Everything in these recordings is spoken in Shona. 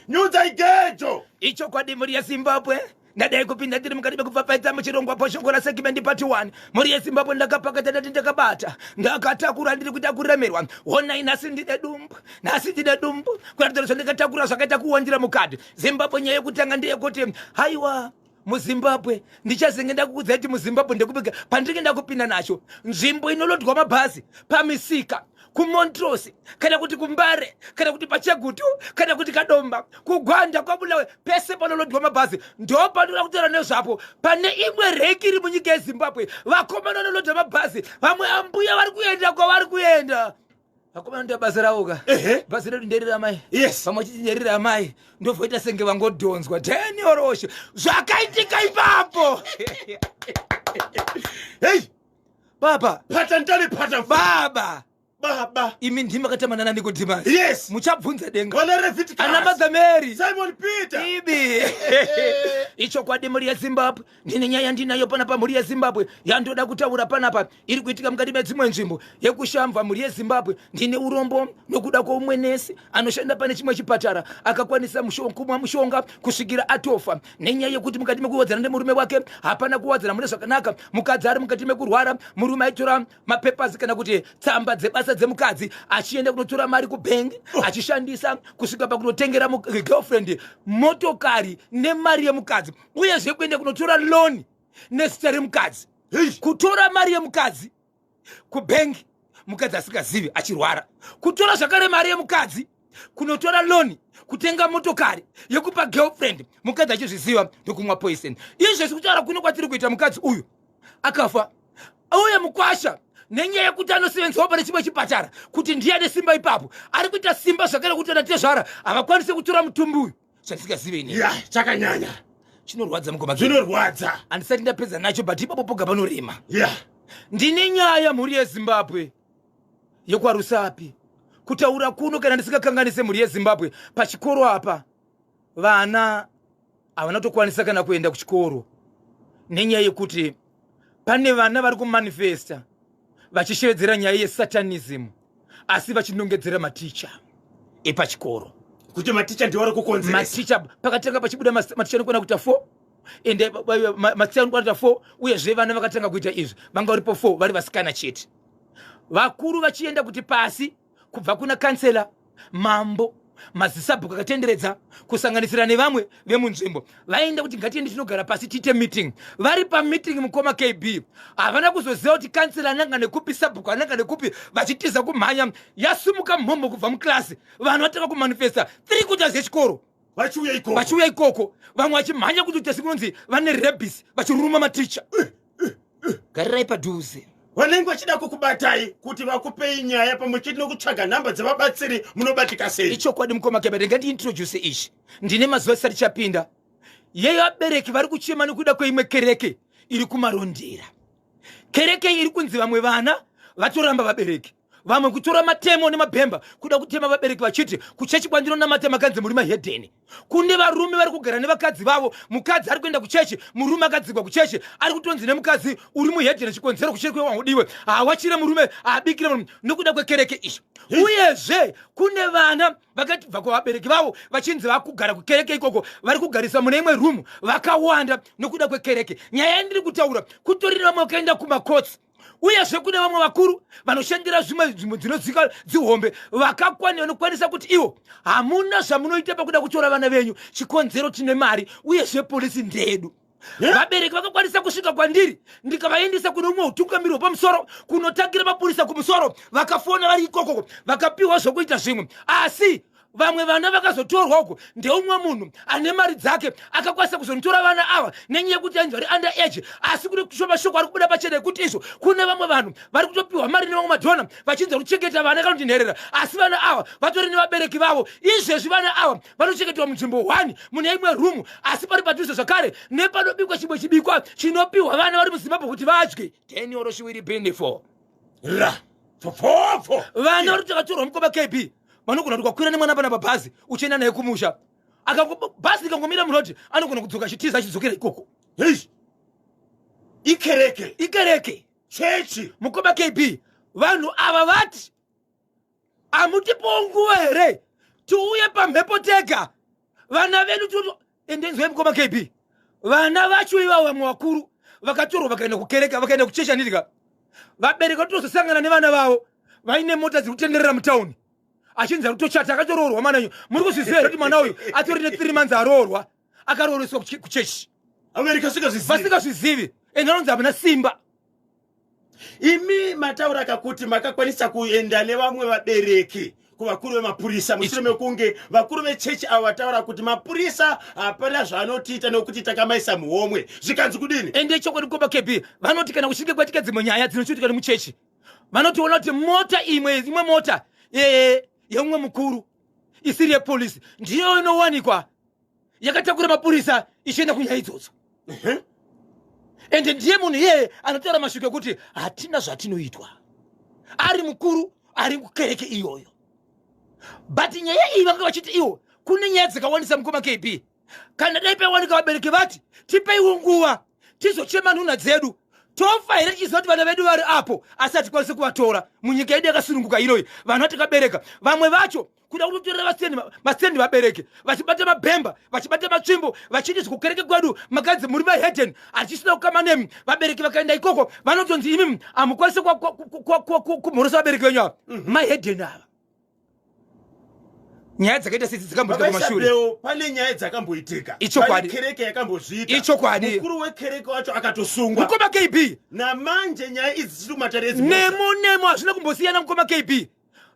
Nyudza igejo. Icho kwadi muri yeZimbabwe. Ndadai kupinda tiri mukati mekupfapfaidza muchirongwa poshoko raSegment Part 1. Muri yeZimbabwe ndakapakata ndati ndakabata. Ndakatakura ndiri kuita kuremerwa. Honai nhasi ndine dumbu. Nhasi ndine dumbu. Kuratidza kuti ndakatakura zvakaita kuwandira mukati. Zimbabwe nyaya yekutanga ndeyekuti haiwa muZimbabwe ndichazenge ndakukudzai kuti muZimbabwe ndekupika pandinenge ndakupinda nacho nzvimbo inolodwa mabhazi pamisika kuMontrose kana kuti kuMbare kana kuti paChegutu kana kuti Kadomba kuGwanda kwaBulawayo pese panolodwa mabhazi ndo panoda kutaura nezvapo pane imwe reki iri munyika yeZimbabwe vakomana vanolodwa mabhazi vamwe ambuya vari kuenda kwavari kuenda vakomana ndo basa ravo ka bhazi redu nderira Amai Yes. vamwe chiti nderira Amai ndobvoita senge vangodhonzwa dheni orosho zvakaitika ipapo Hey, baba pata ndale pata baba baba. imi ndima katamana nani kudhimana Yes. muchabvunza denga Wana Leviticus. ana Madzameri Simon Peter. ibi icho kwadi muri yeZimbabwe ndine nyaya ndinayo panapa muri yeZimbabwe yandoda kutaura panapa iri kuitika mukati medzimwe nzvimbo yekushamva muri yeZimbabwe ndine urombo nokuda kwoumwe nesi anoshanda pane chimwe chipatara akakwanisa kumwa mushonga kusvikira atofa nenyaya yekuti mukati mekuwadzana nemurume wake hapana kuwadzana mune zvakanaka mukadzi ari mukati mekurwara murume aitora mapepasi kana kuti tsamba dzebasa dzemukadzi achienda kunotora mari kubhengi achishandisa kusvika pakunotengera girlfriend motokari nemari yemukadzi uyezve kuenda kunotora loan nezita remukadzi kutora mari yemukadzi kubhengi mukadzi asingazivi achirwara kutora zvakare mari yemukadzi kunotora loan kutenga motokari yekupa girlfriend mukadzi achizviziva ndokumwa poison izvezvi kutaura kuno kwatiri kuita mukadzi uyu akafa uye mukwasha nenyaya yekuti anosevenzawo pane chimwe chipatara kuti ndiyane simba ipapo ari kuita simba zvakare kuti anatezvara havakwanise kutora mutumbi uyu zvandisingazive ini Ya, chakanyanya. chinorwadza mukoma Zvinorwadza. handisati ndapedza nacho but ipapo poga panorema Ya. ndine nyaya mhuri yeZimbabwe yekwaRusapi kutaura kuno kana ndisingakanganise mhuri yeZimbabwe pachikoro apa vana havana kutokwanisa kana kuenda kuchikoro nenyaya yekuti pane vana vari kumanifesta vachishevedzera nyaya yesatanism asi vachinongedzera maticha epachikoro Kuti maticha ndiwo ari kukonzeresa. maticha pakatanga pachibuda maticha anokwana kuita 4 ende maticha anokwana kuita 4 uyezve vana vakatanga kuita izvi vanga varipo 4 vari vasikana chete vakuru vachienda kuti pasi kubva kuna kansela mambo mazisabhuku akatenderedza kusanganisira nevamwe vemunzvimbo vaenda kuti ngatiende tinogara pasi tiite meeting vari pameeting mukoma KB havana kuzoziva kuti kansela ananga nekupi sabhuku ananga nekupi vachitiza kumhanya yasumuka mhombo kubva muklasi vanhu vatanga kumanifesta 3 quarters yechikoro vachiuya ikoko vamwe vachimhanya kuti utesi kunonzi vane rebis vachiruma maticha garirai padhuze vanenge vachida kukubatai kuti vakupei nyaya pamwe chete nokutsvaga nhamba dzavabatsiri munobatika sei. ichokwadi mukoma KB ngandiintroduce izvi ndine mazuva asati chapinda yeyo abereki vari kuchema nekuda kweimwe kereke iri kumarondera kereke iri kunzi vamwe vana vatoramba vabereki vamwe kutora matemo nemabhemba kuda kutema vabereki vachiti kuchechi kwandinonamata makanzi muri mahedheni kune varume vari kugara nevakadzi vavo mukadzi ari kuenda kuchechi murume akadzigwa kuchechi ari kutonzi nemukadzi uri muhedheni chikonzero kuchechi kwewaudiwe hawachire murume abikire murume nokuda kwekereke izvi uyezve kune vana vakati bva kuvabereki vavo vachinzi vakugara kukereke ikoko vari kugarisa mune imwe rumu vakawanda nokuda kwekereke nyaya yandiri kutaura kutorine vamwe vakaenda kumakotsi uyezve kune vamwe vakuru vanoshandira zvimwe dzinodzika dzihombe vanokwanisa kuti ivo hamuna zvamunoita pakuda kutora vana venyu chikonzero tine mari uyezve polisi ndedu vabereki vakakwanisa kusvika kwandiri ndikavaendesa kuno umwe utungamiri hwepamusoro kunotangira mapurisa kumusoro vakafona vari ikoko vakapiwa zvokuita zvimwe asi vamwe vana vakazotorwa uko ndeumwe munhu ane mari dzake akakwanisa kuzonitora vana ava nenyaya yekuti ainzi vari under age asi kune kushoma shoko ari kubuda pachena yekuti izvo kune vamwe vanhu vari kutopiwa mari nevamwe madhona vachinza kuchengeta vana kana kuti nherera asi vana ava vatori nevabereki vavo izvezvi vana ava vanochengetwa munzvimbo 1 mune imwe rumu asi pari padhuze zvakare nepanobikwa chimwe chibikwa chinopiwa vana vari muZimbabwe kuti vadye 10 euro shiwiri bindi 4 vana vari takatorwa mukoma KB vanogona kuti kwakwira nemwana pana pabhazi uchienda naye kumusha bhazi likangomira muroti anogona kudzoka chitiza achidzokera ikoko ikereke chechi mukoma KB vanhu ava vati hamutipo nguva here tiuye pamhepo tega vana vedu toto endenzwe mukoma KB vana vacho ivavo vamwe vakuru vakatorwa vakaenda kukereka vakaenda kuchecha ndika vabereka tozosangana nevana vavo vaine mota dziri kutenderera mutauni achinzi kutochata akatoroorwa mananyo muri kuzviziva here kuti mwana uyu atori ne3 months aroorwa akarooreswa kuchechi vasikazvizivi ende anonzi havana simba. Imi mataura kakuti makakwanisa kuenda nevamwe vabereki kuvakuru vemapurisa mushure mekunge vakuru vechechi avo vataura kuti mapurisa hapana zvaanotiita nokuti takamaisa muhomwe zvikanzi kudini. Ende chokwadi komba KB vanoti kana kusvike kwatika dzimwe nyaya dzinochitika nemuchechi vanotiona kuti mota imwe mota yeumwe mukuru isiri yepolisi ndiyo inowanikwa yakatakura mapurisa ichienda kunyaya idzodzo. Ende ndiye munhu yeye anotaura mashoko ekuti hatina zvatinoitwa ari mukuru ari kukereke iyoyo. But nyaya iyi vanga vachiti iwo kune nyaya dzakawanisa mukoma KB kana dai paiwanika vabereki vati tipeiwo nguva tizochema nhuna dzedu tofa here tichiziva kuti vana vedu vari apo asi hatikwanise kuvatora munyika yedu yakasununguka inoyi vanhu vatikabereka vamwe vacho kuda kutotorera mastendi vabereki vachibata mabhemba vachibata matsvimbo vachiti zvikukereke kwedu makadzi muri mahedhen achisina kukama nemi vabereki vakaenda ikoko vanotonzi imi hamukwanise kumhorosa vabereki venyu ava mahedhen ava. Nyaya dzakaita sisi dzikamboitika kumashure. Pane nyaya dzakamboitika. Ichokwadi. Kereke yakambozvika. Ichokwadi. Mukuru wekereke wacho akatosungwa. Mukoma KB. Namanje nyaya idzi dziri kumatarezi. Nemo hazvina kumbosiyana mukoma KB.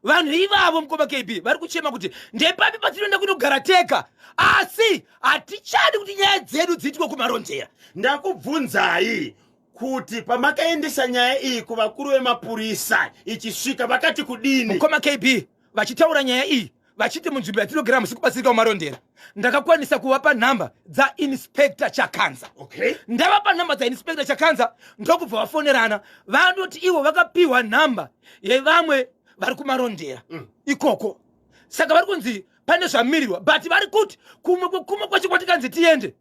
Vanhu ivavo mukoma KB vari kuchema kuti ndepapi patinoenda kunogara tega asi hatichadi kuti nyaya dzedu dziitwe kumarondera. Ndakubvunzai kuti pamakaendesa nyaya iyi kuvakuru vemapurisa ichisvika vakati kudini. Mukoma KB vachitaura nyaya iyi vachiti munzvimbo yatinogara musikubatsirika mumarondera ndakakwanisa kuvapa nhamba dzainspector Chakanza. Ndavapa nhamba dzainspector Chakanza ndokubva vafonerana vanoti ivo vakapiwa nhamba yevamwe vari kumarondera ikoko saka vari kunzi pane zvamirirwa but vari kuti kumwe kwacho kwatikanzi tiende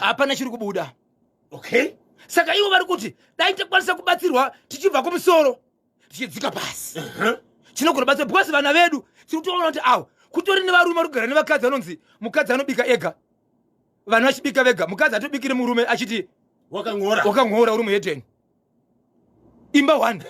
hapana chiri kubuda. Saka ivo vari kuti dai takwanisa kubatsirwa tichibva kumusoro tichidzika pasi chinogona batsira because vana vedu tiri kutoona kuti awo kutori nevarume vari kugara nevakadzi vanonzi mukadzi anobika ega vanhu vachibika vega mukadzi atobikire murume achiti wakang'ora uri muhedheni imba 1.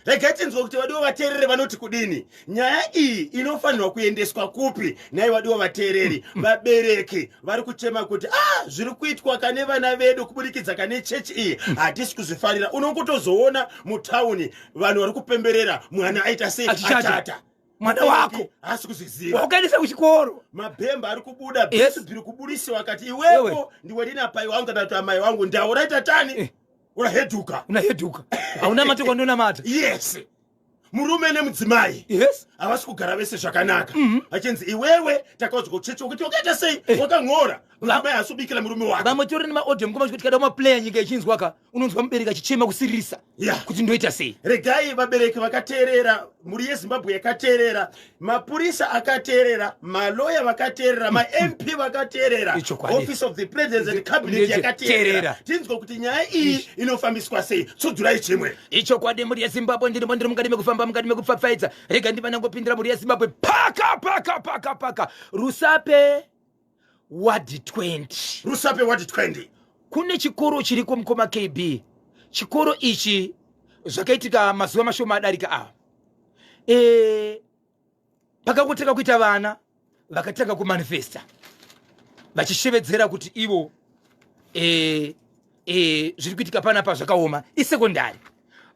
Regai tinzwa kuti vadiwa vateereri vanoti kudini. Nyaya iyi inofanirwa kuendeswa kupi nai vadiwa vateereri vabereki vari kuchema kuti zviri kuitwa kane vana vedu kuburikidza kane chechi iyi hatisi kuzvifarira. Unongotozoona mutauni vanhu vari kupemberera mwana aita sei atata mwana wako hasi kuzviziva wakaendesa kuchikoro mabhemba ari kubuda bhiri kubudisiwa akati iwepo ndiwe ndina pai wangu kana kuti amai wangu ndauraita tani unaheduka hauna matoko ndonamata. Yes, murume nemudzimai havasi kugara vese zvakanaka achinzi iwewe takaudzwa kuchechi kuti wakaita sei wakang'ora murume hasi kubikira murume wake. Vamwe tori nemaaudio mukoma kuti kada maplayer nyika ichinzwaka unonzwa mubereki achichema kusiririsa kuti ndoita sei. Regai vabereki vakateerera muri yezimbabwe yakateerera mapurisa akateerera maloya vakateerera maMP vakateerera office of the president and cabinet yakateerera tinzwa kuti nyaya iyi inofambiswa sei. Tsudzirai chimwe ichokwadi muri yezimbabwe ndirimo ndiri mukati mekufamba mukati mekupfapfaidza rega ndivanangopindira muri yezimbabwe paka rusape wadi 20 kune chikoro chiriko mukoma KB. Chikoro ichi zvakaitika mazuva mashoma adarika ava pakangotanga kuita vana vakatanga kumanifesta vachishevedzera kuti ivo zviri kuitika panapa zvakaoma isekondari.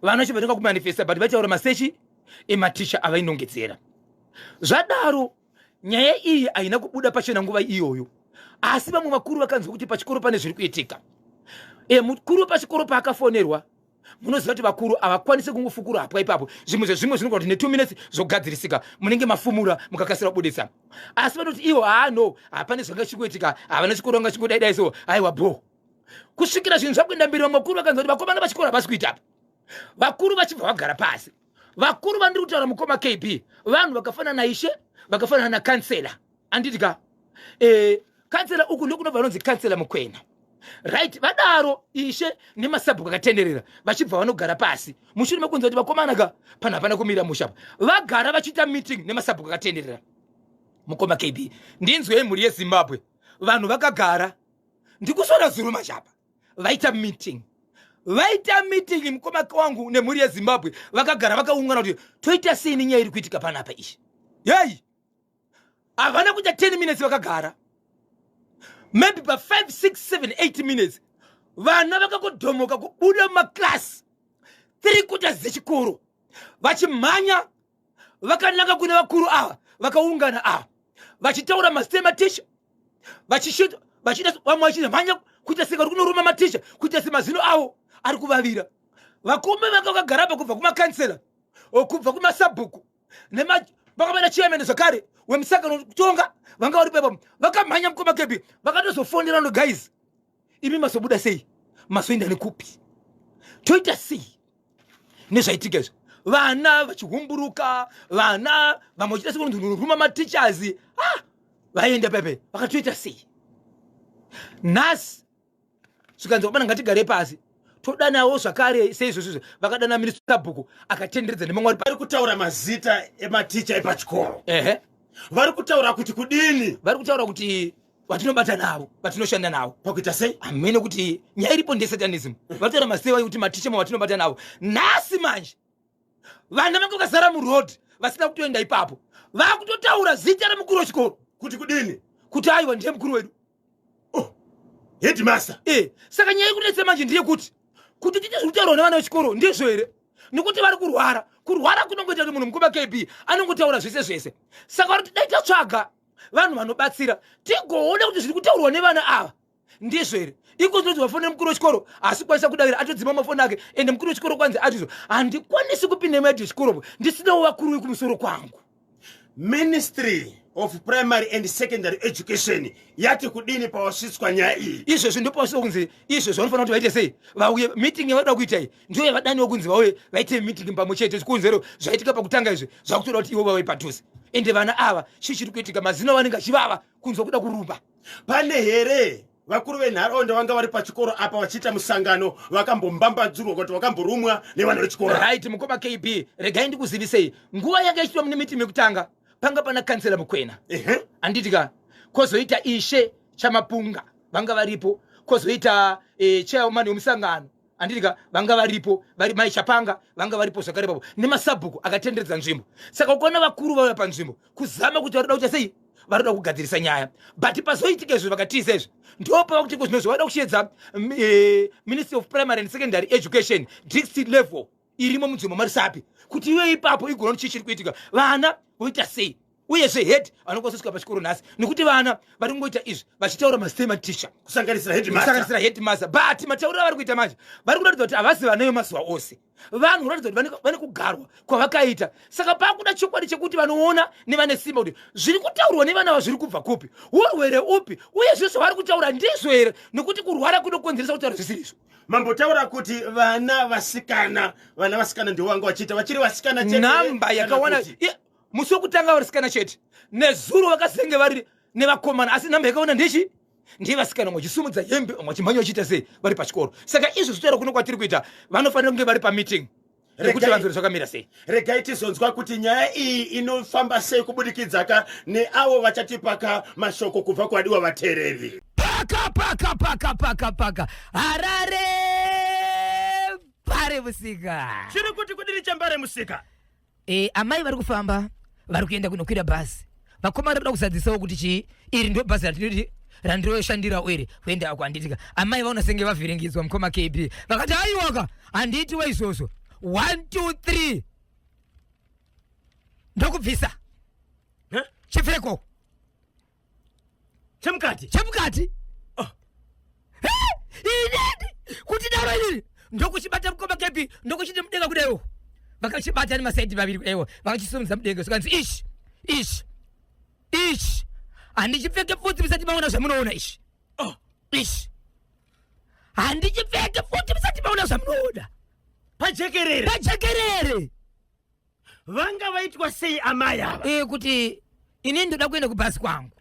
Vana vacho vatanga kumanifesta but vataura masechi ematicha avainongedzera zvadaro. Nyaya iyi haina kubuda pachena nguva iyoyo asi vamwe vakuru vakanzwa kuti pachikoro pane zviri kuitika. Mukuru pachikoro paakafonerwa munoziva kuti vakuru havakwanisi kungofukura hapwa ipapo zvimwe zvinogona kuti ne2 minutes zogadzirisika munenge mafumura mukakasira kubudisa asi vanoti ivo hapane zvanga chikuitika havana chikoro vanga chingodaidai so aiwa bo kusvikira zvinhu zvakuenda mberi. Vamwe vakuru vakanzwa kuti vakomana vachikoro havasi kuitapo vakuru vachibva vagara pasi. Vakuru vandiri kutaura mukoma KB vanhu vakafanana naishe vakafanana nakansela anditika kansela uku ndokunobva vanonzi kansela mukwena right vadaro ishe nemasabhuku akatenderera vachibva vanogara pasi mushure mekunzwa kuti vakomana ka pana hapana kumira musha vagara vachiita meeting nemasabhuku akatenderera. Mukoma KB ndinzwei mhuri yeZimbabwe vanhu vakagara ndikusora zuru machapa vaita meeting mukoma wangu nemhuri yeZimbabwe vakagara vakaungana kuti toita sei nenyaya iri kuitika panapa ishi. Yei havana kuita 10 minutes vakagara, maybe pa 5 6 7 8 minutes vana vakakodhomoka kubuda mumaklasi 3/4 dzechikoro vachimhanya vakananga kune vakuru ava vakaungana ava vachitaura mazita ematisha vachishita vachida vamwe vachimhanya kuita seka kuti kunoruma matisha kuita semazino avo ari kuvavira. Vakombe vakagara pa kubva kumakansela okubva kumasabhuku vakavana chairman zvakare wemusangano kutonga vanga vari pepa vakamhanya mukoma kepi vakatozofonera no guys imi mazobuda sei mazoenda nekupi toita sei nezvaitika izvo vana vachihumburuka vana vamwe vachita sekunuruma mateachers vaenda pepe vakatoita sei. Nhasi zvikanzi vabana ngatigare pasi todanawo zvakare seizvozvo vakadana minister bhuku akatenderedza nemamwe vari kutaura mazita ematicha epachikoro vari kutaura kuti kudini, vari kutaura kuti vatinobata navo vatinoshanda navo pakuita sei amene kuti nyaya iripo ndesatanism vataura mazita kuti maticha vatinobata navo. Nhasi manje vana vanga vakazara muroad vasina kutoenda ipapo vakutotaura zita remukuru wechikoro kuti kudini, kuti aiwa ndiye mukuru wedu headmaster. Saka nyaya yekunetsa manje ndiye kuti tiite zvekutaurwa nevana vechikoro ndizvo here, nekuti vari kurwara kunongoita kuti munhu mukoma KB anongotaura zvese. Saka vari kuti dai tatsvaga vanhu vanobatsira tigoona kuti zviri kutaurwa nevana ava ndizvo here. Iko zvinoti vafonera mukuru wechikoro asi kwanisa kudavira atodzima mafoni ake ende mukuru wechikoro kwanzi atizvo handikwanisi kupinda imwe yechikoro ndisinawo vakuru vekumusoro kwangu. Ministry of Primary and Secondary Education yati kudini pawasvitswa nyaya iyi. Izvozvo ndopawasvitswa kunzi izvozvo vanofanira kuti vaite sei vauye meeting yavada kuita iyi ndiyo yavadaniwo kunzi vauye vaite meeting pamwe chete kunzero zvaitika pakutanga izvi zvakutoda kuti ivo vauye padhuze ende vana ava chichiri kuitika mazino vanenge achivava kunzwa kuda kurumba. Pane here vakuru venharaunda vanga vari pachikoro apa vachiita musangano vakambombambadzurwa kuti vakamborumwa nevana vechikoro. Right mukoma KB regai ndikuzivisei nguva yanga ichiitwa mune meeting yekutanga panga pana kansela mukwena anditika kozoita ishe chamapunga vanga varipo kozoita chairman wemusangano anditika vanga varipo vari mai chapanga vanga varipo zvakare papo nemasabhuku akatenderedza nzvimbo. Saka ukaona vakuru vauya panzvimbo kuzama kuti varikuda kuita sei varikuda kugadzirisa nyaya but pazoitika izvo vakatiisa izvo ndopa kuti zvinozvo vada kuchiedza Ministry of Primary and Secondary Education district level irimo munzvimbo marisapi kuti iwe ipapo igona kuti chichiri kuitika vana voita sei uyezve head anokoseswa pachikoro nhasi nekuti vana vari kungoita izvi vachitaura mazita ematisha kusanganisira headmaster but matauriro avari kuita manje vari kuratidza kuti havasi vanayo mazuva ose vanhu kuratidza kuti vane kugarwa kwavakaita. Saka pakuda chokwadi chekuti vanoona nevane simba kuti zviri kutaurwa nevana va zviri kubva kupi urwere upi uyezve zvavari kutaura ndizvo here nekuti kurwara kunokonzeresa kutaura zvisiri izvo. Mambotaura kuti vana vasikana ndio vanga vachiita vachiri vasikana chete namba yakawana musi wekutanga vasikana chete nezuro vakazenge vari nevakomana asi namba yakaona ndechi ndiye vasikana vachisumudza hembe vamwe vachimhanya vachiita sei vari pachikoro. Saka izvo zvitaura kuno kwatiri kuita vanofanira kunge vari pameeting nekuti vanzore zvakamira sei. Regai tizonzwa kuti nyaya iyi inofamba sei kubudikidza neavo vachatipaka mashoko kubva kuadiwa vateereri. Paka Harare Mbare musika. Chiri kuti kudini chaMbare musika. Amai vari kufamba vari kuenda kunokwira bhazi vakoma vari kuda kuzadzisawo kuti iri ndio bhazi ratinoti randinoshandira ere kuenda ako handitika amai vaona senge vavhiringidzwa mukoma KB vakati aiwaka handitiwe izvozvo 1 2 3 ndokubvisa chipfeko chemukati inini kuti dauro inini ndokuchibata mukoma KB ndokuchiti mudenga kudayo vakachibata nemasaidi maviri kudayo vakachisumudza mudenga zvikanzi ishi handichipfeke futi musati maona zvamunoona ishi handichipfeke futi musati maona zvamunoona pajekerere vanga vaitwa sei amai ava kuti inini ndoda kuenda kubhazi kwangu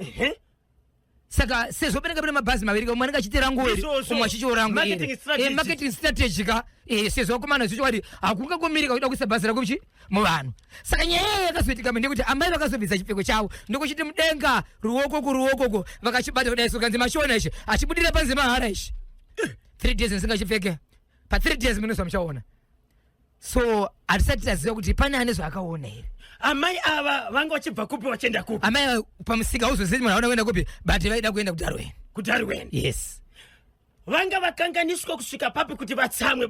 saka sezopereka pene mabhazi maviri umwe anenge achitera ngoweri umwe achichiora ngoweri marketing strategy ka sezokomana zicho kuti akungakomirika kuda kuisa bhazi rako muvanhu saka nyaya yakazoitika ndekuti amai vakazobvisa chipfeko chavo ndokuchiti mudenga ruokoko vakachibata kudai sokanzi machona ichi achibudira panze mahara ichi 3 days nisingachipfeke pa 3 days munozwa muchaona so hatisati taziva kuti pane ane zvaakaona here amai ava vanga vachibva kupi vachienda kupi amai pamusika uzozivi munhu vanoenda kupi but vaida kuenda kudarweni yes vanga vakanganiswa kusvika papi kuti vatsamwe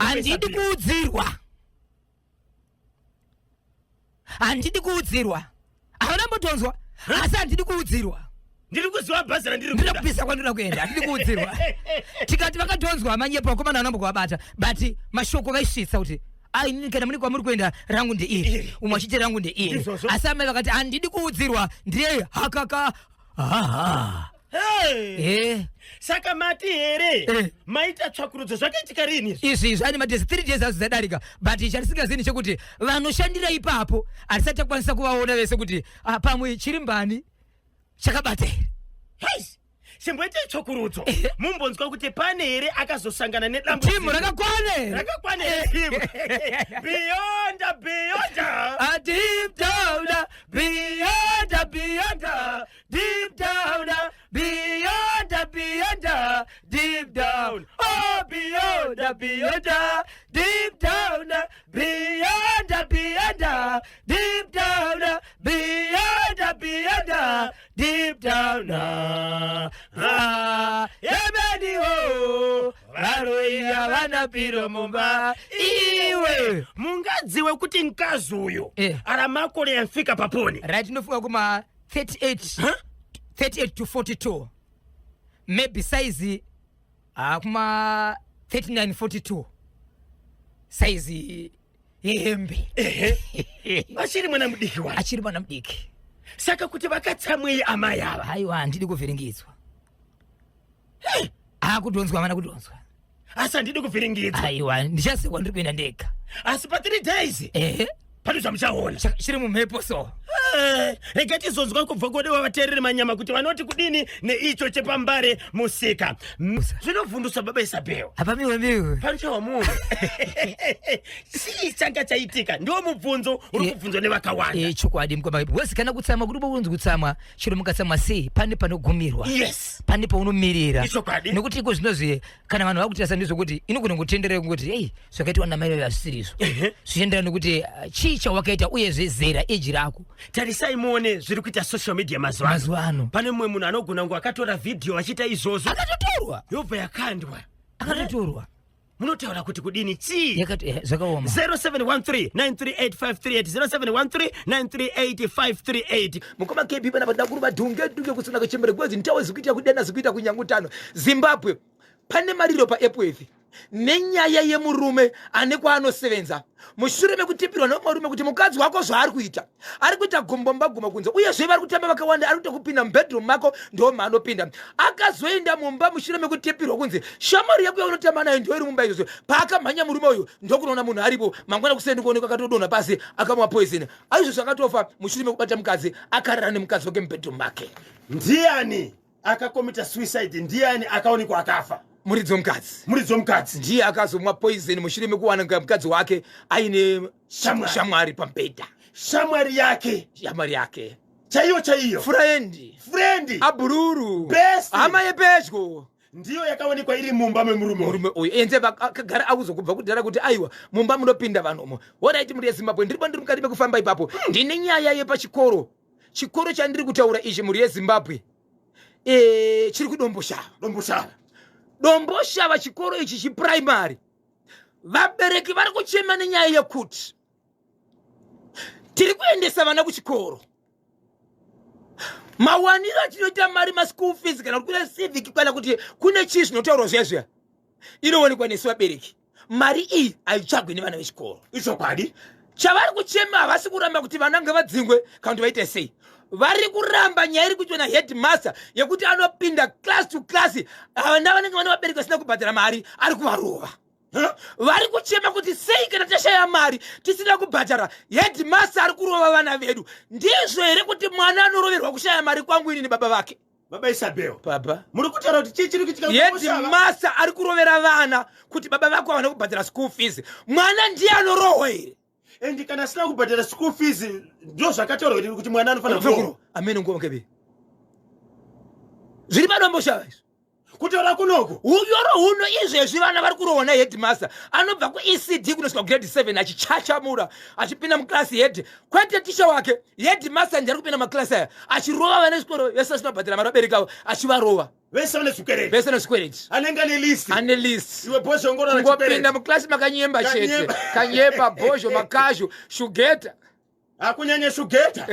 handidi kuudzirwa havana mbotonzwa asi handidi kuudzirwa ndiri kuziva bhazi ndiri kupisa kwandinoda kuenda handidi kuudzirwa tikati vakatonzwa manyepo vakomana vanambokuvabata but mashoko vaisvitsa kuti inini kana muni kwamuri kuenda rangu ndeiri umwe achiti rangu ndeiri asi amai vakati handidi kuudzirwa ndiye hakaka saka mati here maita tsvakurudzo zvakaitika rini izvi ane madhezi 3 days azizadarika but chatisingazini chekuti vanoshandira ipapo hatisati takwanisa kuvaona vese kuti pamwe chiri mbani chakabata here chimboite tsvakurudzo mumbonzwa kuti pane here akazosangana nedambudziko rakakwana timu beyond deep down beyond deep down beyond deep down oh beyond deep down beyond deep down beyond deep down yabadiwo varoya vanapiro mumba iwe mukadzi wekuti mkazi uyu ara makore yamfika paponi right ndofuka kuma 38 to 42 maybe size kuma 39 42 size yehembe achiri mwana mudiki saka kuti vakatsamwei amai ava haiwa handidi kuvhiringidzwa kudonzwa mana kudonzwa asi handidi kuvhiringidzwa haiwa ndichaziwa ndiri kuenda ndega asi pa 3 days pane zvamuchaona chiri mumhepo so rega tizonzwa kubva kudewa vateereri manyama kuti vanoti kudini neicho chepaMbare musika zvinovhundusa baba Isabel hapamiwe panchawa munhu sii changa chaitika ndiwo mubvunzo uri kubvunzwa nevakawanda chokwadi mukoma wezi kana kutsamwa kuti unonzi kutsamwa chiro mukatsamwa sei pane panogumirwa pane paunomirira nekuti iko zvinozve kana vanhu vakutirasa ndizvokuti inogona kutenderera kungoti ei zvakaitwa namai vasirizo zvichienderana nekuti chii chawakaita uyezve zera eji rako tarisai muone zviri kuita social media mazuva ano pane mumwe munhu anogona kunge akatora vhidhiyo achita izvozvo akatotorwa yobva yakandwa akatotorwa munotaura kuti kudini chii zvakaoma 0713 938 mukoma KB pana padakuru vadhunge kusina kuchembere kwezi ntawe zikuita kudena zikuita kunyangutano Zimbabwe pane mariro pa EPF nenyaya yemurume ane kwaanosevenza mushure mekutipirwa nomurume kuti mukadzi wako zvaari kuita gombomba kunze uye zve vari kutamba vakawanda ari kutokupinda mubedroom mako ndo maanopinda akazoenda mumba mushure mekutipirwa kunze shamwari yako yaunotamba nayo ndo iri mumba izvozvo paakamhanya murume uyu ndokunoona munhu aripo mangwana kusendi kuoneka akatodonha pasi akamwa poison aizvozvo akatofa mushure mekubata mukadzi akarara nemukadzi wake mubedroom make ndiani akakomita suicide ndiani akaonekwa akafa muridzo mukadzi ndiye akazomwa poison mushure mekuwana mukadzi wake aine shamwari pambedha shamwari yake chaiyo friend abhururu best hama yepedyo ndiyo yakaonekwa iri mumba memurume uyu enze akagara akuzokubva kudhara kuti aiwa mumba munopinda vanhumo waraiti muri yeZimbabwe ndiripo ndiri mukati mekufamba ipapo ndine nyaya yepachikoro chandiri kutaura ichi muri yeZimbabwe chiri kudomboshava chikoro ichi chipuraimari vabereki vari kuchema nenyaya yekuti tiri kuendesa vana kuchikoro mawaniro atinoita mari maschool fees kana kuti kune civic kana kuti kune chii zvinotaurwa zvezve inoonekwa nesu vabereki mari iyi haitsvagwi nevana vechikoro ichokwadi chavari kuchema havasi kuramba kuti vana ngavadzingwe kana kuti vaite sei vari kuramba nyaya iri kuitwa naheadmaster yekuti anopinda class to class vana vanenge vane vabereki vasina kubhadhara mari ari kuvarova vari kuchema kuti sei kana tashaya mari tisina kubhadhara headmaster ari kurova vana vedu ndizvo here kuti mwana anoroverwa kushaya mari kwangu ini nebaba vake baba Isabel baba muri kutaura kuti chii chiri kuitika yeti masa ari kurovera vana kuti baba vako havana kubhadhara school fees. Mwana ndiye anorohwa here endi kana asina kubhadhara school fees ndo zvakataurwa kuti mwana anofanira kurohwa. Amene ngomukebe zviri padombo shava izvo kutaura kunoko uyoro huno izvezvi vana vari kurohwa naheadmaster anobva kuECD kunosvika kugrade 7 achichachamura achipinda muklasi head kwete tisha wake headmaster ndiye ari kupinda maklasi aya achirova vana vechikoro vese vasina kubhadhara mari vabereki avo achivarova vese vane zvikwereti anenge ane list iwe bhozho ngorora ngopinda muklasi makanyemba chete kanyemba bhozho makazho shugeta akunyanya shugeta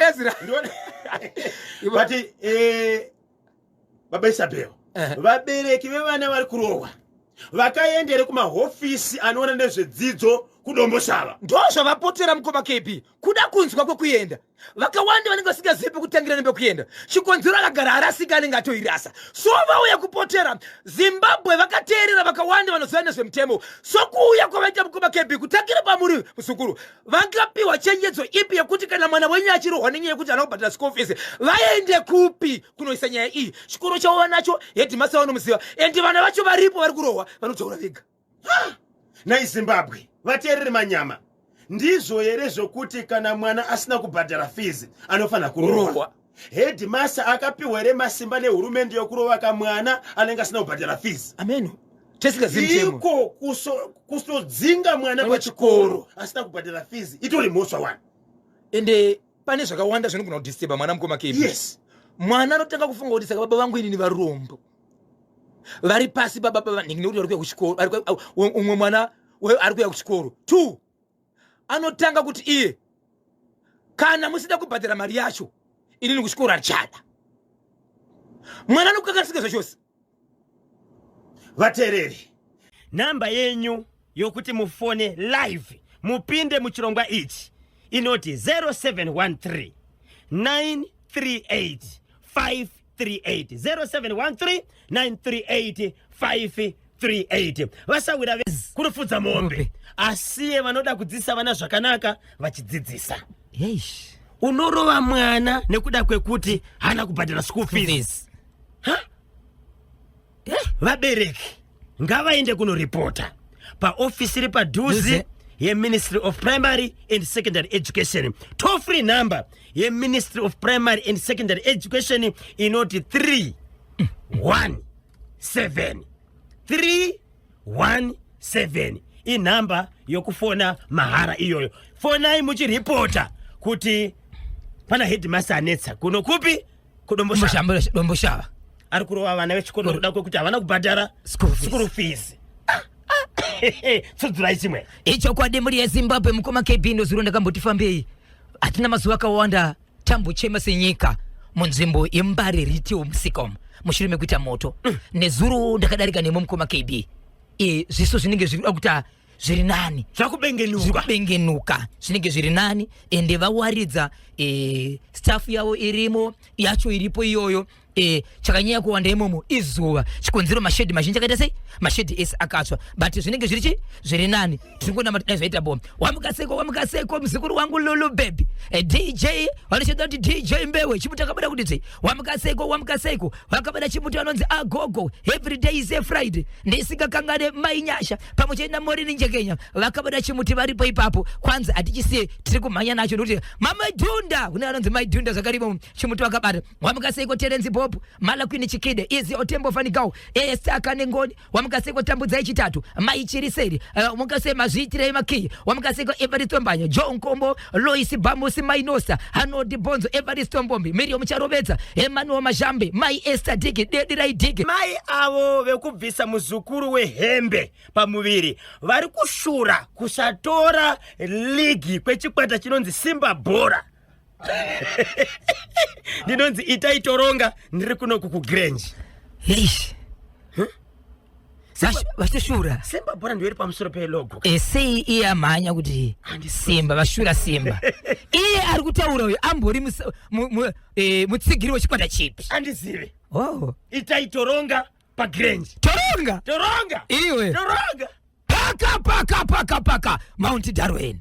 Ezra but baba Isabel vabereki vevana vari kurohwa vakaendere kumahofisi anoona nezvedzidzo kudombo shava ndozvavapotera mukoma KP kuda kunzwa kwekuenda vakawanda vanenge vasingazivi pekutangira nepekuenda chikonzero akagara arasika anenge atoirasa so vauya kupotera Zimbabwe vakateerera vakawanda vanoziva nezvemutemo sokuuya kwavaita mukoma KP kutangira pamuri musukuru vakapiwa chenjedzo ipi yekuti kana mwana wenyu achirohwa nenyaya yekuti ana kubhadhara school fees vaende kupi kunoisa nyaya iyi chikoro chavo nacho headmaster vanomuziva endi vana vacho varipo vari kurohwa vanotaura vega naiZimbabwe vateereri manyama ndizvo here zvokuti kana mwana asina kubhadhara fees anofanira kurohwa. Headmaster akapiwa here masimba nehurumende yokurova kamwana anenge asina kubhadhara fees. Ameno iko kusodzinga mwana pachikoro asina kubhadhara fees itori mhosva wani ende pane zvakawanda zvinogona kudisturba mwana mukoma KP. Yes, mwana anotanga kufunga kuti saka baba vangu inini varombo vari pasi bababa nekuti vari kuya kuchikoro umwe mwana ari kuya kuchikoro 2 anotanga kuti iye kana musida kubhadhara mari yacho inini kuchikoro achada mwana anokanganisika zvachose. vateereri namba yenyu yokuti mufone live mupinde muchirongwa ichi inoti 0713 938 538 0713 938 538 vasawira kurufudza mombe asiye vanoda kudzidzisa vana zvakanaka vachidzidzisa. Unorova mwana nekuda kwekuti hana kubhadhara school fees. Vabereki ngavaende kunoripota paofisi iri padhuze yeMinistry of Primary and Secondary Education. Toll free number yeMinistry of Primary and Secondary Education inoti 317 317 inamba yokufona mahara iyoyo. Fonai muchiripota kuti pana headmaster anetsa kuno kupi kudombo shava ari kurova vana vechikoro kuda kwekuti havana kubhadhara school fees. Tsudzirai chimwe ichokwadi muri yeZimbabwe mukoma KP ndozuro ndakambotifambei hatina mazuva akawanda tambochema senyika munzvimbo yeMbare ritiwo musika mushure mekuita moto nezuro ndakadarika nemo mukoma KP zviso zvinenge zviri kuita zviri nani zvakubengenuka zvinenge zviri nani ende vawaridza staff yavo irimo yacho iripo iyoyo chakanyanya kuwanda imomo izuva chikonzero mashedi mazhinji akaita sei mashedi ese akatsva but zvinenge zviri zviri nani tirikuona mati zvaita bomba wamukaseko muzukuru wangu lulu baby DJ vanocheda kuti DJ Mbewe chimuti akabada kuti sei wamukaseko vakabada chimuti anonzi agogo every day is a Friday ndisikakangane mainyasha pamwe chena morini njekenya vakabada chimuti varipo ipapo kwanza atichisiye tiri kumhanya nacho nokuti mamaidhunda kune anonzi maidhunda zvakarimo chimuti wakabada wamukaseko Terence Bob mala kwini chikide izi otembo fanigao saka nengoni wamukaseko tambudzai chitatu maichiriseri wamukaseko mazviitirei makiyi wamukaseko Everest Mbanya John Kombo Lois Bamusi Mainosa Hanodi Bonzo Everest Mbombi Miriam Charovedza Emmanuel Majambe Mai Esther Digi Dedirai Digi mai avo vekubvisa muzukuru wehembe pamuviri vari kushura kusatora ligi kwechikwata chinonzi Simba Bora. Ndinonzi itaitoronga ndiri kuno kukugrange. Vashura Simba Bora ndiyo iri pamusoro pelogo sei iye amhanya kuti Simba vashura Simba iye ari kutaura uyo ambori mutsigiri wechikwata chipi andizive itaitoronga pagrange toronga iwe paka Mount Darwin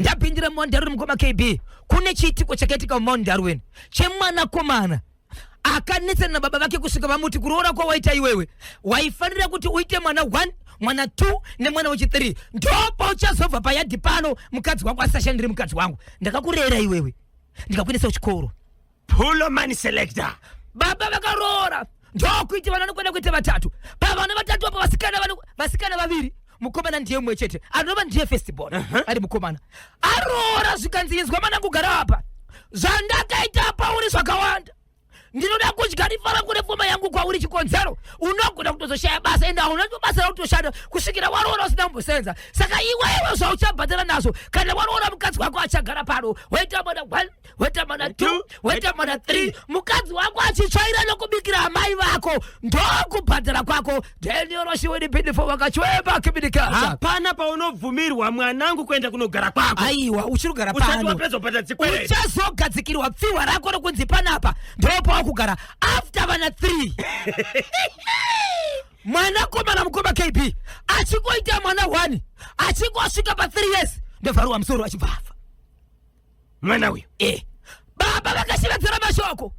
ndapindira mondaru mukoma KB kune chiitiko chakaitika mondaru weni chemwana komana akanetsana na baba vake kusvika pamuti kuroora kwawaita iwewe waifanira kuti uite mwana 1 mwana 2 nemwana wechi3 ndopo uchazobva payadhi pano mukadzi wangu asashandiri mukadzi wangu ndakakurera iwewe ndikakuendesa kuchikoro pulo man selector baba vakaroora ndokuiti vana vanokwenda kuita 3 pavana 3 apo vasikana 2 mukomana ndiye mumwe chete anova ndiye firstborn ari mukomana aroora zvikanziyinzwa mana kugara apa zvandakaita pauri zvakawanda ndinoda kudyarifara kune pfuma yangu kwauri chikonzero unogona kutozoshaya basa enda unoti basa rautoshanda kusvikira waroora usina kumbosenza saka iwewe zvauchabhadhara nazvo kana waroora mukadzi wako achagara pano waita mwana 1 waita mwana 2 waita mwana 3 mukadzi wako achitsvaira nokubikira amai vako ndokubhadhara kwako denioroshiwenipindifo vakachweba communication hapana paunobvumirwa mwanangu kuenda kunogara kwako aiwa uchirugara pano uchazogadzikirwa pfihwa rako rokunzi panapa ndopo kugara after vana 3 mwana komana mukoma KB achikoita mwana 1 achikosvika pa 3 years ndovharuwa musoro achibvafa mwana uyu baba vakashivadzira mashoko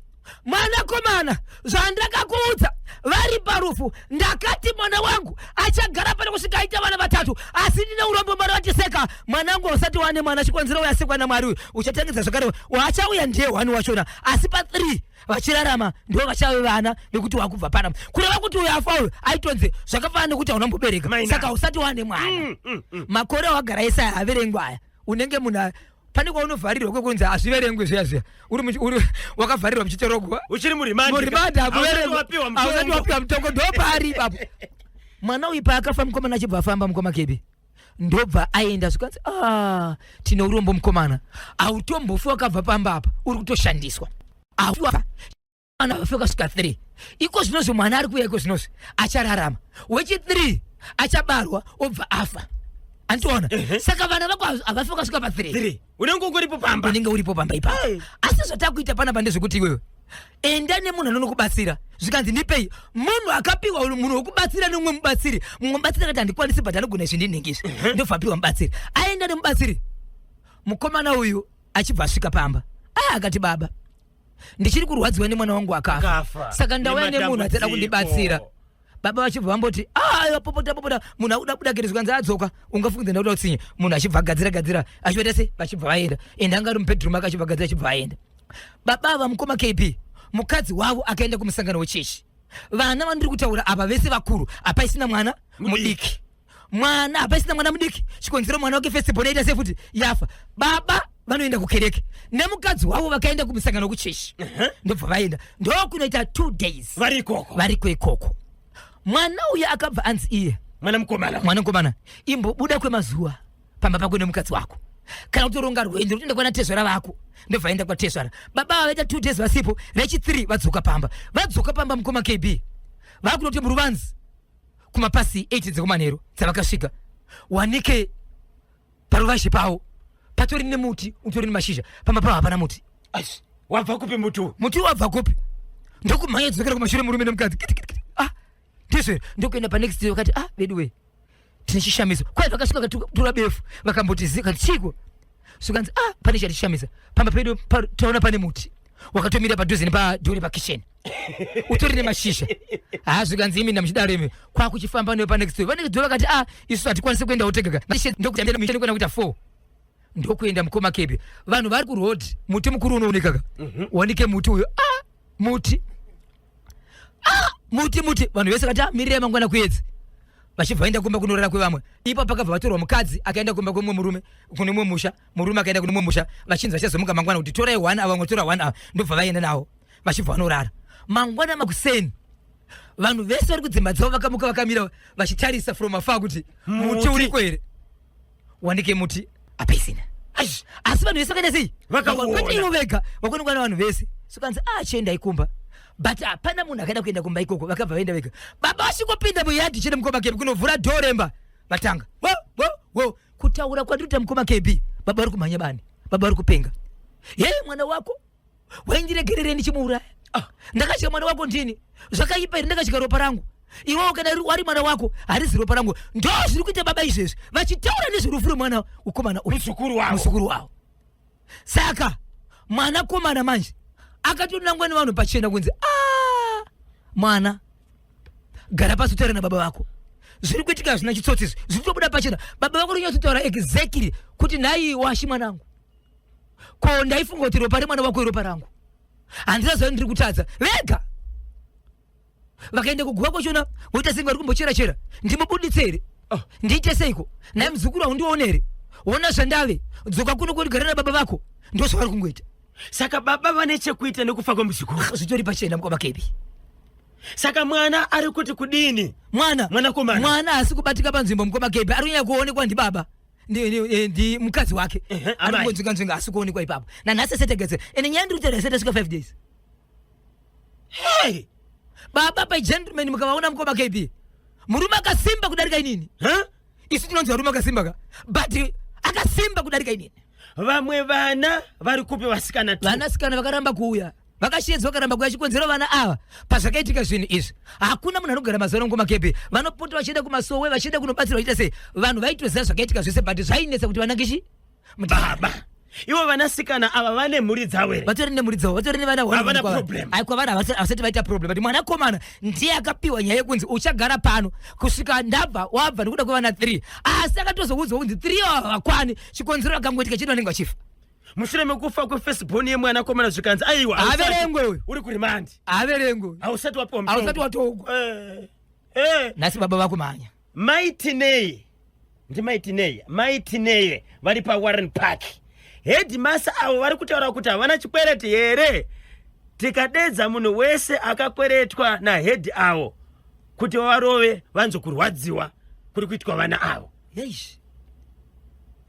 mwana komana zvandakakuudza vari parufu ndakati mwana wangu achagara pano kusvika aita vana 3 asi ndine urombo mwana vachiseka mwanangu usati wane mwana chikonzero uyasikwa namwari uyu uchatengedza zvakare wachauya ndiye 1 wachona asi pa 3 vachirarama ndivo vachave vana vekuti wakubva pana kureva kuti uyu afa uyu aitonze zvakafanana nekuti haunambobereka saka usati wane mwana makore wagara esa haverengwa aya unenge munhu pane kwaunovharirwa kwekunzi hazviverengwe zviya uri wakavharirwa muchiterogwa uchiri murimandi hausati wapiwa mutongo ndopari ipapo mwana uyu paakafa mukomana achibva afamba mukoma KB ndobva aenda zvikanzi tino urombo mukomana hautombofi wakabva pamba apa uri kutoshandiswa ana vafika svika 3 iko zvinozvi mwana ari kuya iko zvinozvi achararama wechi3 achabarwa obva afa antiona saka vana vako havafika svika pa 3 unenge uripo pamba unenge uripo pamba ipa asi zvatakuita panapa ndezvekuti iwewe enda nemunhu anonokubatsira zvikanzi ndipei munhu akapiwa munhu wokubatsira nemumwe mubatsiri mumwe mubatsiri akati handikwanisi but anogona izvi ndinhengizvi ndobva apiwa mubatsiri aenda nemubatsiri mukomana uyu achibva asvika pamba akati baba ndichiri kurwadziwa nemwana wangu akafa saka ndauya nemunhu atada kundibatsira baba vachibva vamboti popota munhu akuda kudakiri zvikanzi adzoka ungafunga ndauda kutsinye munhu achibva agadzira achivaita se vachibva vaenda enda anga ari mubedroom ake achibva agadzira achibva vaenda baba vamukoma KB mukadzi wavo akaenda kumusangano wechechi vana vandiri kutaura apa vese vakuru apaisina mwana mudiki mwana apaisina mwana mudiki chikonzero mwana wake festival aita sefuti yafa baba vanoenda kukereke nemukadzi wavo vakaenda kumusangano kuchechi ndobva vaenda ndokunoita 2 days variko ikoko mwana uya akabva anzi iye mwana mukomana imbobuda kwemazuva pamba pako nemukadzi wako kana kutoronga rwendo rutienda kwana tezvara vako ndobva vaenda kwatezvara baba vavaita 2 days vasipo vechi3 vadzoka pamba mukoma KB vakunoti muruvanzi kumapasi 8 dzekumanheru dzavakasvika wanike paruvazhe pavo patori nemuti utori nemashizha pamba pavo hapana muti wabva kupi muti wabva kupi ndokumhanya dzokera kumashure murume nemukadzi ndizvo ndokuenda panext day vakati veduwe tine chishamiso kwai vakasvika vakatora befu vakamboti zika chiko zvikanzi pane chatishamisa pamba pedu taona pane muti wakatomira padhuze nepadhori pakitchen utori nemashizha zvikanzi imi ndamuchidaro imi kwakuchifamba newe panext day vanext day vakati isu hatikwanisi kuenda utega ndokutambira misheni kuenda kuita 4 ndokuenda mukoma KB vanhu vari kurodhi muti mukuru unoonekaka wanike muti uyo muti vanhu vese kati mirira mangwana kuedzi vachibva vaenda kumba kunorara kwevamwe ipo pakabva vatorwa mukadzi akaenda kumba kwemumwe murume kune mumwe musha murume akaenda kune mumwe musha vachinzi vachazomuka mangwana kuti torai 1 ava vamwe tora 1 ava ndobva vaenda navo vachibva vanorara mangwana makuseni vanhu vese vari kudzimba dzavo vakamuka vakamira vachitarisa from afar kuti muti uriko here wanike muti apaisina asi vanhu vese vakaita sei kwete ivo vega vakonekwa navanhu vese sokanzi chiendai kumba but hapana munhu akaenda kuenda kumba ikoko vakabva vaenda vega baba vachingopinda muyadhi chine mukoma KB kunovhura dhoremba vatanga kutaura kwandiri mukoma KB baba vari kumhanya bani baba vari kupenga mwana wako waindiregerere ndichimuuraya ndakatya mwana wako ndini zvakaipa iri ndakatya ropa rangu iwo kana wari mwana wako harisi ropa rangu ndo zviri kuita baba izvezvi vachitaura nezverufuro mwana ukomana musukuru wavo. Saka mwana komana manje akatonangwa nevanhu pachena kunzi mwana gara pasi utaura nababa vako zviri kuitika hazvina chitsotsi izvi zviri kutobuda pachena. Baba vako rinyazotaura exactly kuti nhai washi mwanangu ko ndaifunga kuti ropa remwana wako iropa rangu handisaziva ndiri kutadza vega vakaenda kuguva kwachona voita senga vari kumbochera ndimubuditsere ndiite seiko naye muzukuru wangu ndionere ona zvandave dzoka kuno kutigara nababa vako ndo zvavari kungoita. Saka baba vane chekuita nekufa kwemuzukuru zvitori pachena mukoma kebi. Saka mwana ari kuti kudini mwana asi kubatika panzvimbo mukoma kebi ari kunyanya kuonekwa ndibaba ndi mukadzi wake ari kungonzvinga asi kuonekwa ipapo nanhasi setegetse ene nyaya ndiri kutaura seta svika 5 days. Hey baba pagentleman mukavaona mukoma kebi murume akasimba kudarika inini isu tinonzi varume akasimba ka but akasimba kudarika inini. Vamwe vana vari kupi vasikana tu vanasikana vakaramba kuuya vakashedza vakaramba kuuya chikonzero vana ava pazvakaitika zvinhu izvi hakuna munhu anogara mazano ngoma kepi vanopota vachienda kumasowe vachienda kunobatsira vachiita sei vanhu vaitoziva zvakaitika zvese but zvainetsa kuti vanangechi baba ivo vanasikana ava vane mhuri dzavo here vatori nemhuri dzavo vatori nevana havana problem aikwavari havasati vaita problem but mwana komana ndiye akapiwa nyaya yekunzi uchagara pano kusvika ndabva wabva nekuda kwevana 3 asi akatozoudzwa kunzi 3 havakwani chikonzero akangoitika chino vanenge vachifa. Mushure mekufa kwefirstborn yemwana komana zvikanzi aiwa averengwe uyu uri kurimandi averengwe hausati wapiwa mutombo hausati watogwa nhasi baba vako manya maitinei maitinei vari pawarren park headmaster avo vari kutaura kuti havana chikwereti here tikadedza munhu wese akakweretwa nahead avo kuti varove vanzo kurwadziwa kuri kuitwa vana avo.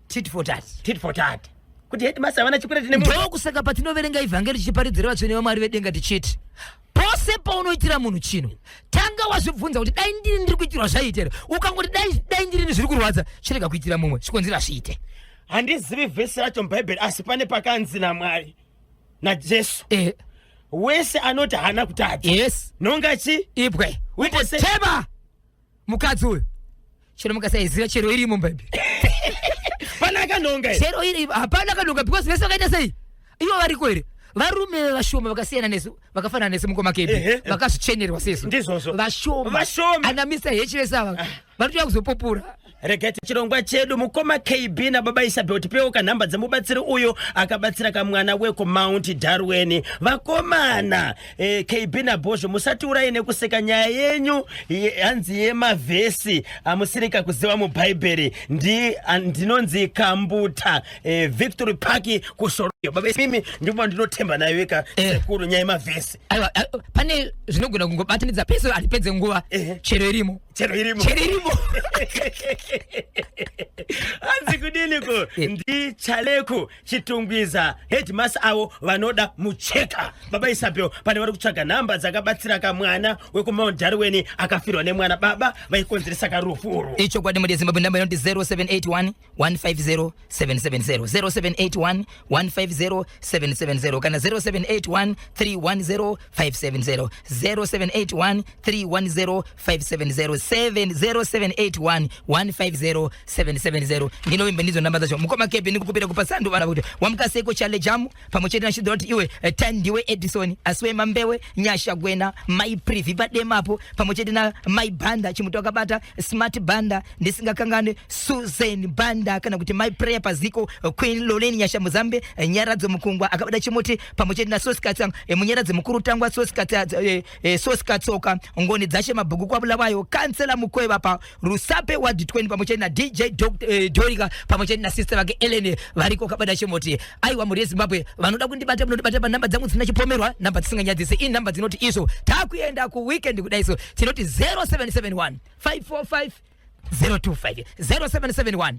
tit for tat kuti headmaster havana chikwereti ndokusaka patinoverenga ivhangeri tichiparidzira vatsvene vamwari vedenga tichiti pose paunoitira munhu chino tanga wazvibvunza kuti dai ndini ndiri kuitirwa zvaiitera ukangoti dai ndini zviri kurwadza chirega kuitira mumwe chikonzero azviite. Handizivi vhesi racho mubhaibheri asi pane pakanzi naMwari naJesu wese anoti hana kutadza nhonga chi ibwe umbotema mukadzi uyu chero mukasaiziva chero iri mubhaibheri pana akanhonga chero iri hapana akanhonga because vese vakaita sei ivo variko here varume vashoma vakasiyana nesu vakafanana nesu mukoma kebi vakazvichenerwa sesu ndizvozvo vashoma ana mr h vese ava varikuuya kuzopupura. Regati chirongwa chedu mukoma KB na baba Isabel tipeuka namba dzemubatsiri uyo akabatsira kamwana weko Mount Darwin vakomana KB na Bozho musati uraine kuseka nyaya yenyu hanzi yemavhesi amusirika kuziva mubhaibheri ndinonzi kambuta Victory Park kusoroyo baba mimi ndimo ndinotemba nayo weka sekuru nyaya yemavhesi pane zvinogona kungobatanidza pese alipedze nguva chero irimo hanzi kudiniko ndi chaleko chitungwiza headmaster avo vanoda mucheka baba Isabel pane vari kutsvaga nhamba dzakabatsira kamwana wekumount Darwin akafirwa nemwana baba vaikonzeresa karufuru icho kwadi mudi Zimbabwe namba inoti 0781 150 770 0781 150 770 kana 0781 310 570 0781 310 570 0781 150 770 ndinovimba ndizo namba dzacho mukoma kebi ndikukupira kupasandu vana kuti wamukaseko chale jamu pamwe chete nachidhira kuti iwe tandiwe Edison asiwe mambewe nyasha gwena mai privi pademapo pamwe chete na mai banda chimuto akabata smart banda ndisingakangane Susan banda kana kuti mai prayer paziko Queen Loleni nyasha muzambe nyaradzo mukungwa akabada chimuti pamwe chete na soskatsa munyaradze mukuru tangwa soskatsoka ngoni dzashe mabhuku kwabula vayo kansela mukweva pa rusape wa D20 pamwe chete na DJ Dorika pamwe chete na sister vake Ellen variko kabada chimoti aiwa muri Zimbabwe vanoda kundibata munodibata pa namba dzangu dzina chipomerwa namba dzisinganyadzise in namba dzinoti iso takuenda ku weekend kudaiso tinoti 0771 545 025 0771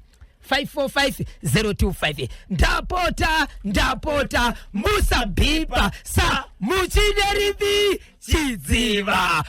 545 025 ndapota musabipa sa muchineridhi chidziva